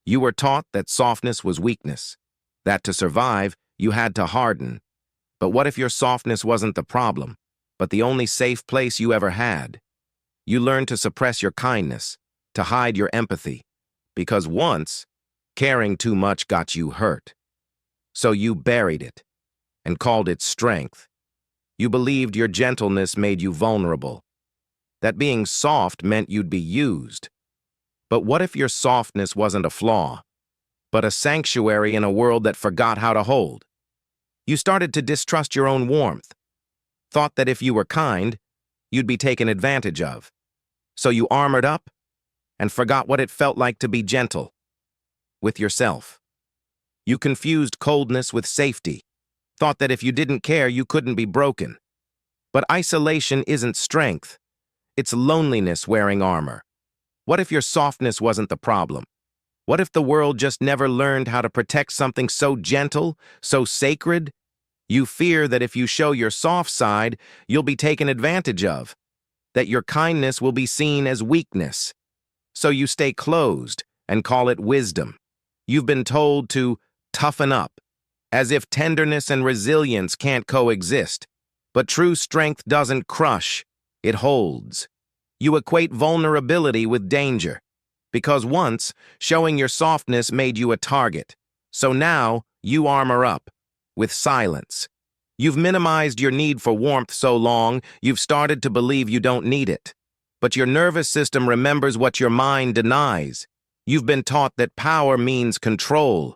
You were taught that softness was weakness, that to survive, you had to harden. But what if your softness wasn't the problem, but the only safe place you ever had? You learned to suppress your kindness, to hide your empathy, because once, caring too much got you hurt. So you buried it and called it strength. You believed your gentleness made you vulnerable, that being soft meant you'd be used. But what if your softness wasn't a flaw, but a sanctuary in a world that forgot how to hold? You started to distrust your own warmth, thought that if you were kind, you'd be taken advantage of. So you armored up and forgot what it felt like to be gentle with yourself. You confused coldness with safety, thought that if you didn't care, you couldn't be broken. But isolation isn't strength. It's loneliness wearing armor. What if your softness wasn't the problem? What if the world just never learned how to protect something so gentle, so sacred? You fear that if you show your soft side, you'll be taken advantage of, that your kindness will be seen as weakness. So you stay closed and call it wisdom. You've been told to toughen up, as if tenderness and resilience can't coexist. But true strength doesn't crush, it holds. You equate vulnerability with danger, because once, showing your softness made you a target. So now, you armor up, with silence. You've minimized your need for warmth so long, you've started to believe you don't need it. But your nervous system remembers what your mind denies. You've been taught that power means control.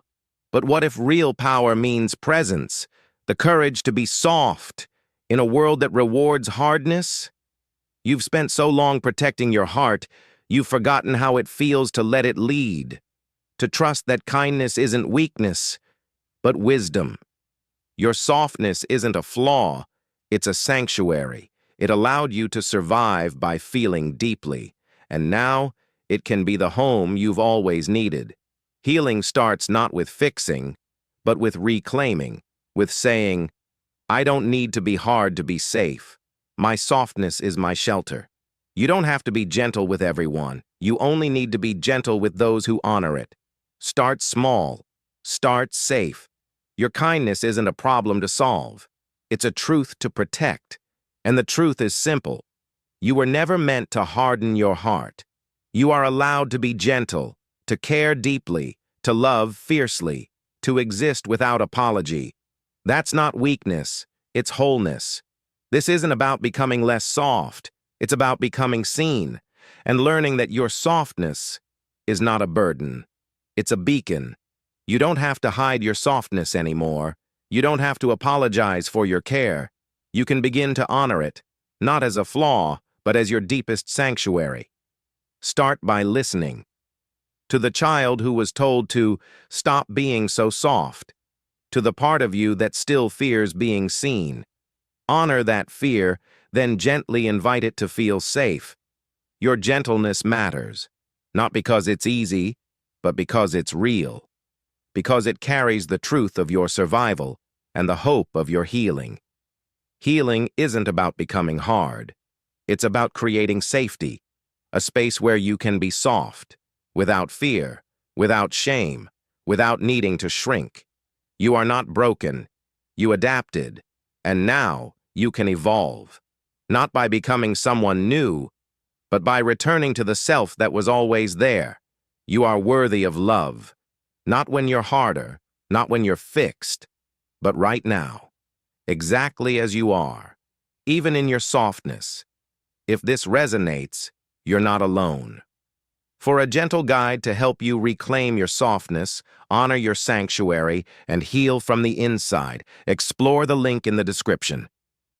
But what if real power means presence, the courage to be soft, in a world that rewards hardness? You've spent so long protecting your heart, you've forgotten how it feels to let it lead, to trust that kindness isn't weakness, but wisdom. Your softness isn't a flaw, it's a sanctuary. It allowed you to survive by feeling deeply, and now it can be the home you've always needed. Healing starts not with fixing, but with reclaiming, with saying, I don't need to be hard to be safe. My softness is my shelter. You don't have to be gentle with everyone. You only need to be gentle with those who honor it. Start small. Start safe. Your kindness isn't a problem to solve. It's a truth to protect. And the truth is simple. You were never meant to harden your heart. You are allowed to be gentle, to care deeply, to love fiercely, to exist without apology. That's not weakness, it's wholeness. This isn't about becoming less soft. It's about becoming seen and learning that your softness is not a burden. It's a beacon. You don't have to hide your softness anymore. You don't have to apologize for your care. You can begin to honor it, not as a flaw, but as your deepest sanctuary. Start by listening. To the child who was told to stop being so soft. To the part of you that still fears being seen. Honor that fear, then gently invite it to feel safe. Your gentleness matters, not because it's easy, but because it's real. Because it carries the truth of your survival and the hope of your healing. Healing isn't about becoming hard. It's about creating safety, a space where you can be soft, without fear, without shame, without needing to shrink. You are not broken. You adapted. And now you can evolve, not by becoming someone new, but by returning to the self that was always there. You are worthy of love, not when you're harder, not when you're fixed, but right now, exactly as you are, even in your softness. If this resonates, you're not alone. For a gentle guide to help you reclaim your softness, honor your sanctuary, and heal from the inside, explore the link in the description.